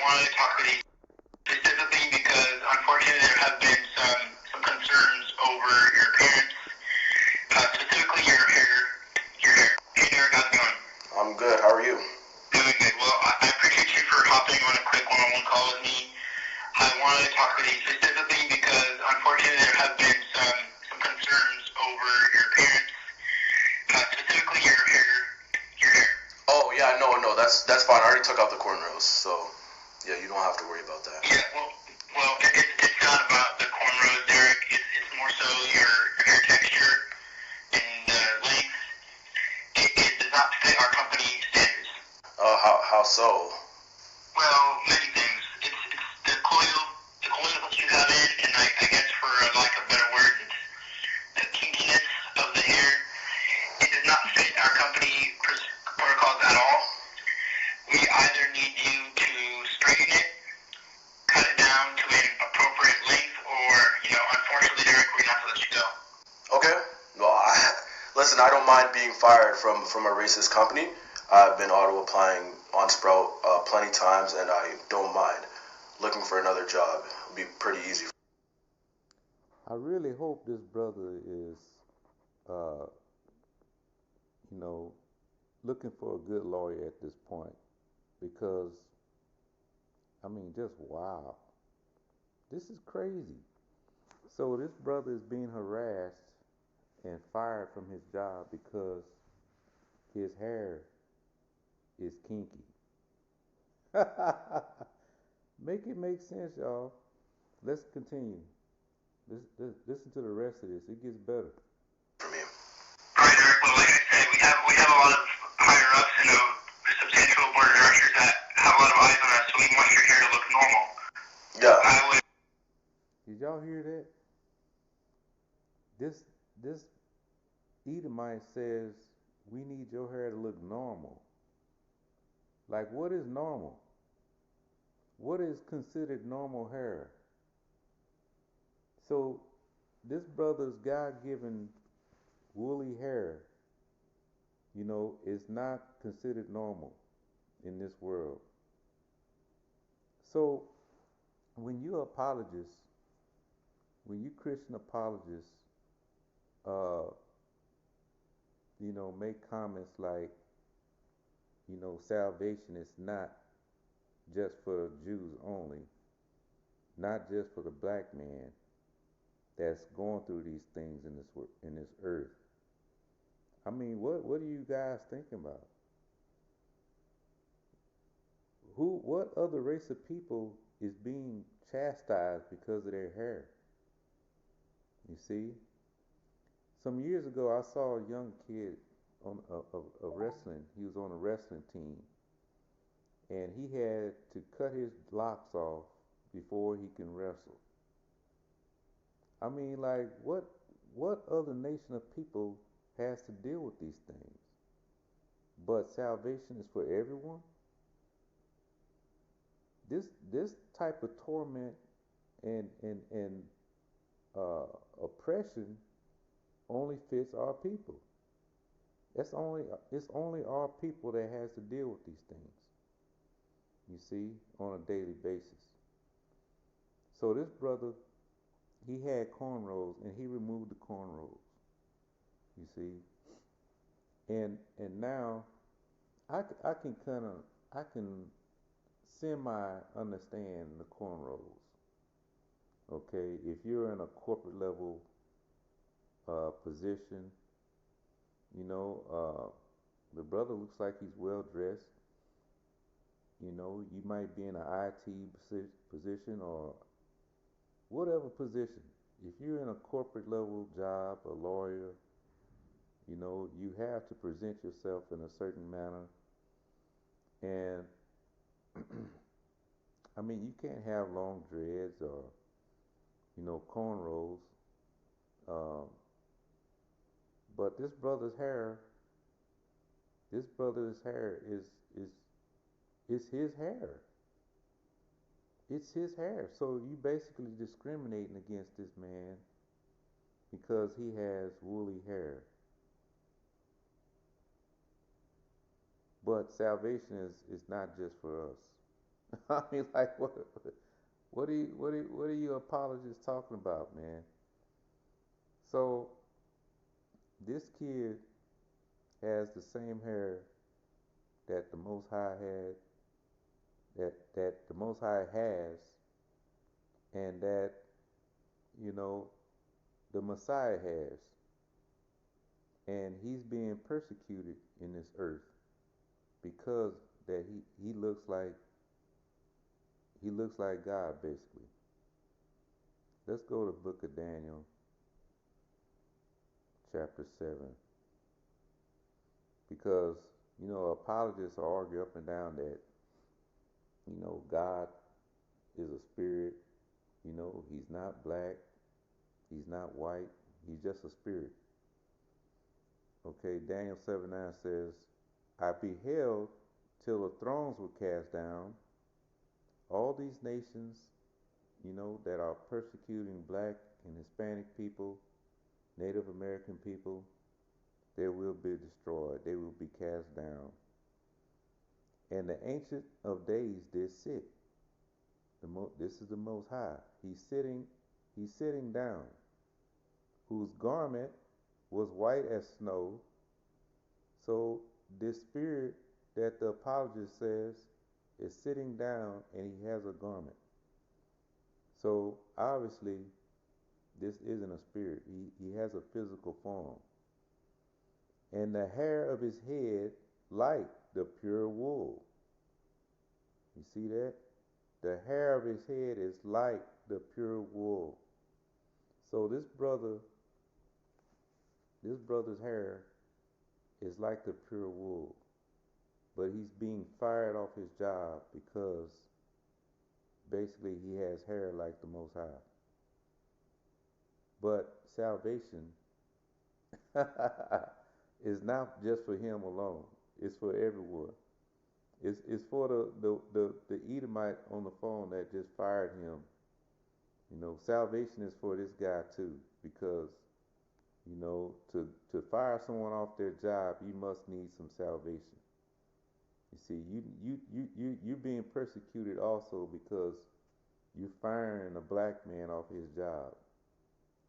wanted to talk with you specifically because unfortunately there have been some concerns over your appearance, specifically your hair. Hey Derek, how's it going? I'm good. How are you? Doing good. Well, I appreciate you for hopping on a quick one-on-one call with me. I wanted to talk with you specifically because unfortunately there have been some concerns over your appearance, specifically your hair. Oh yeah, no, that's fine. I already took out the cornrows, so yeah, you don't have to worry about that. Yeah, it's not about the cornrows, Derek. It's more so your hair texture and length. It does not fit our company standards. How so? Well, many things. It's the coil that you have in, and I guess for lack of better words, it's the kinkiness of the hair. It does not fit our company protocols at all. We either need you to straighten it, cut it down to an appropriate length, or, unfortunately, Derek, we're not going to let you go. Okay. Well, listen, I don't mind being fired from a racist company. I've been auto applying on Sprout plenty times, and I don't mind looking for another job. It'll be pretty easy. I really hope this brother is, uh, you know, looking for a good lawyer at this point because, I mean, just wow. This is crazy. So this brother is being harassed and fired from his job because his hair is kinky. Make it make sense, y'all. Let's continue. Listen to the rest of this. It gets better. For me. All right, Derek. Well, like I said, we have a lot of higher ups and a substantial board of directors that have a lot of eyes on us, so we want your hair to look normal. Yeah. I would. Did y'all hear that? This Edomite says we need your hair to look normal. Like, what is normal? What is considered normal hair? So this brother's God-given woolly hair, is not considered normal in this world. So when you apologists, when you Christian apologists, uh, make comments like, salvation is not just for Jews only, not just for the black man that's going through these things in this earth. I mean, what are you guys thinking about? What other race of people is being chastised because of their hair? You see, some years ago I saw a young kid on a wrestling. He was on a wrestling team, and he had to cut his locks off before he can wrestle. I mean, like, what other nation of people has to deal with these things? But salvation is for everyone. This type of torment and uh, oppression only fits our people. It's only our people that has to deal with these things. You see, on a daily basis. So this brother, he had cornrows and he removed the cornrows. You see, and now I can kind of I can semi understand the cornrows. Okay, if you're in a corporate level position, the brother looks like he's well dressed. You might be in an IT position or whatever position. If you're in a corporate level job, a lawyer, you have to present yourself in a certain manner. And I mean, you can't have long dreads or, cornrows. Um, but this brother's hair is his hair. It's his hair. So you basically discriminating against this man because he has woolly hair. But salvation is not just for us. I mean, like, what are you apologists talking about, man? So this kid has the same hair that the Most High had, that the Most High has, and that you know the Messiah has, and he's being persecuted in this earth because that he looks like God basically. Let's go to the book of Daniel, chapter 7, because apologists argue up and down that God is a spirit. He's not black, he's not white, he's just a spirit. Okay, Daniel 7:9 says, I beheld till the thrones were cast down, all these nations, that are persecuting black and Hispanic people, Native American people, they will be destroyed, they will be cast down. And the Ancient of Days did sit. This is the Most High. He's sitting down, whose garment was white as snow. So this spirit that the apologist says is sitting down and he has a garment. So obviously this isn't a spirit. He has a physical form. And the hair of his head like the pure wool. You see that? The hair of his head is like the pure wool. So this brother's hair is like the pure wool. But he's being fired off his job because basically he has hair like the Most High. But salvation is not just for him alone. It's for everyone. It's for the Edomite on the phone that just fired him. Salvation is for this guy too, because to fire someone off their job, you must need some salvation. You see, you're being persecuted also because you're firing a black man off his job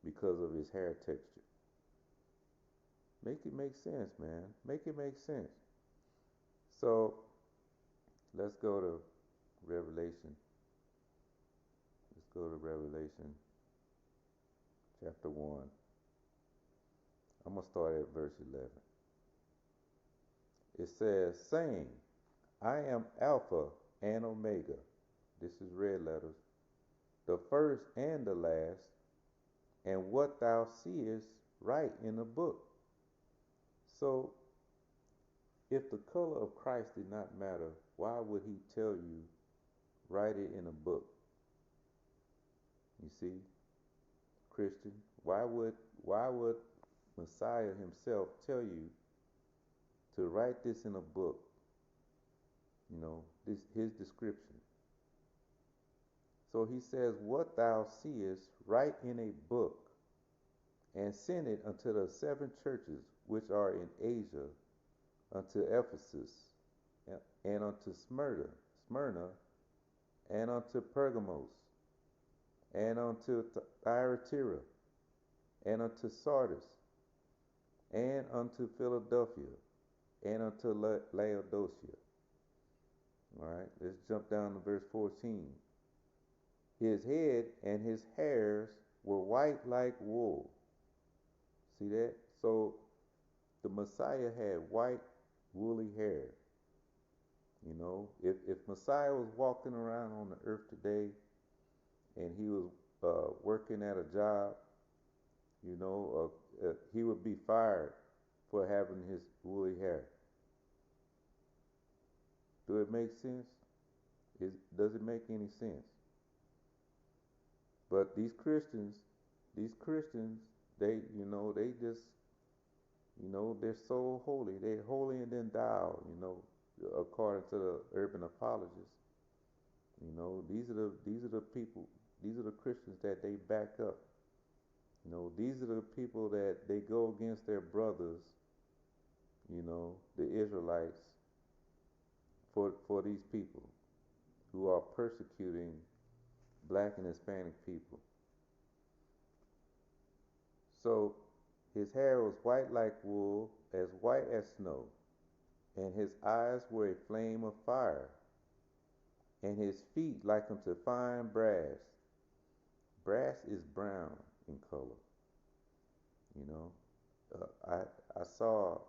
because of his hair texture. Make it make sense, man. Make it make sense. So let's go to Revelation. Let's go to Revelation chapter 1. I'm going to start at verse 11. It says, saying, I am Alpha and Omega. This is red letters. The first and the last. And what thou seest, write in a book. So, if the color of Christ did not matter, why would he tell you, write it in a book? You see, Christian, why would Messiah himself tell you to write this in a book? This his description. So he says, what thou seest, write in a book, and send it unto the 7 churches which are in Asia, unto Ephesus, and unto Smyrna, and unto Pergamos, and unto Thyatira, and unto Sardis, and unto Philadelphia, and unto Laodicea. All right, let's jump down to verse 14. His head and his hairs were white like wool. See that? So the Messiah had white, woolly hair. If Messiah was walking around on the earth today and he was working at a job, he would be fired for having his woolly hair. Do it make sense? Does it make any sense? But these Christians, they just, they're so holy. They're holier than thou, according to the urban apologists. These are the people, these are the Christians that they back up. These are the people that they go against their brothers, the Israelites, for these people who are persecuting black and Hispanic people. So his hair was white like wool, as white as snow, and his eyes were a flame of fire, and his feet like unto fine brass. Brass is brown in color, you know. I saw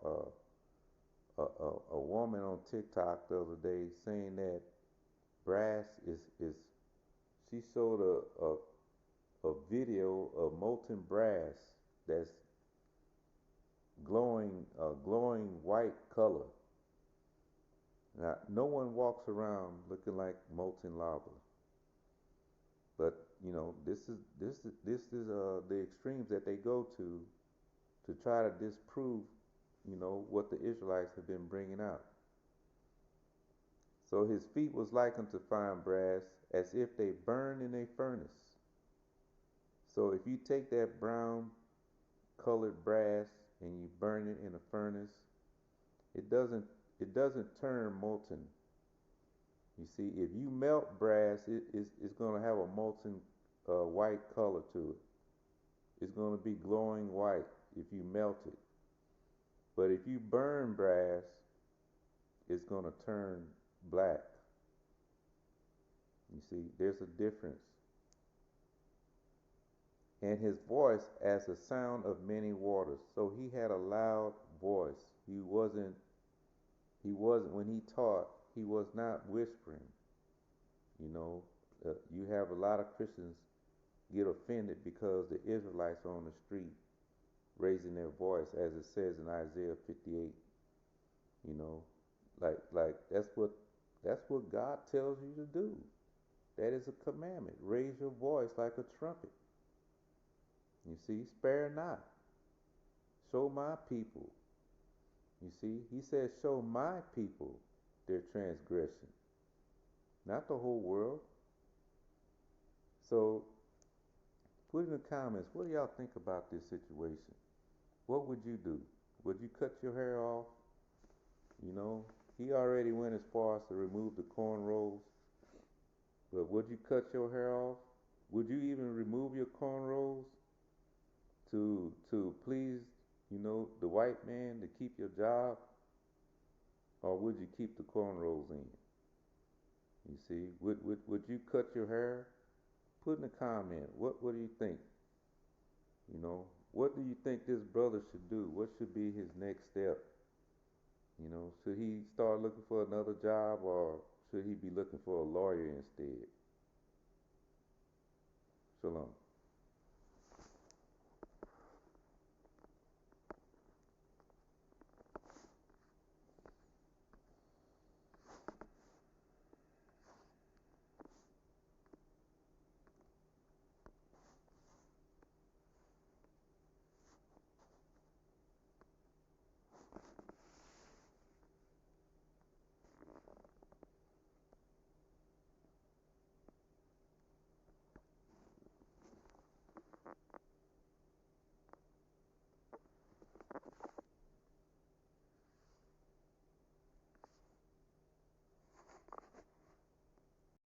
a woman on TikTok the other day saying that brass is she showed a video of molten brass that's glowing white color. Now, no one walks around looking like molten lava, but you know this is the extremes that they go to try to disprove, you know, what the Israelites have been bringing out. So his feet was like unto fine brass, as if they burned in a furnace. So if you take that brown colored brass and you burn it in a furnace, it doesn't it doesn't turn molten. You see, if you melt brass, it's going to have a molten white color to it. It's going to be glowing white if you melt it. But if you burn brass, it's going to turn black. You see, there's a difference. And his voice as the sound of many waters. So he had a loud voice. He wasn't when he taught, he was not whispering. You know, you have a lot of Christians get offended because the Israelites are on the street raising their voice, as it says in Isaiah 58. You know, like that's what God tells you to do. That is a commandment. Raise your voice like a trumpet. You see, spare not. Show my people. You see, he says, show my people their transgression, not the whole world. So, put in the comments, what do y'all think about this situation? What would you do? Would you cut your hair off? You know, he already went as far as to remove the cornrows, but would you cut your hair off? Would you even remove your cornrows to please, you know, the white man to keep your job? Or would you keep the cornrows in? You see, would you cut your hair? Put in the comment, what do you think? You know, what do you think this brother should do? What should be his next step? You know, should he start looking for another job, or should he be looking for a lawyer instead? Shalom.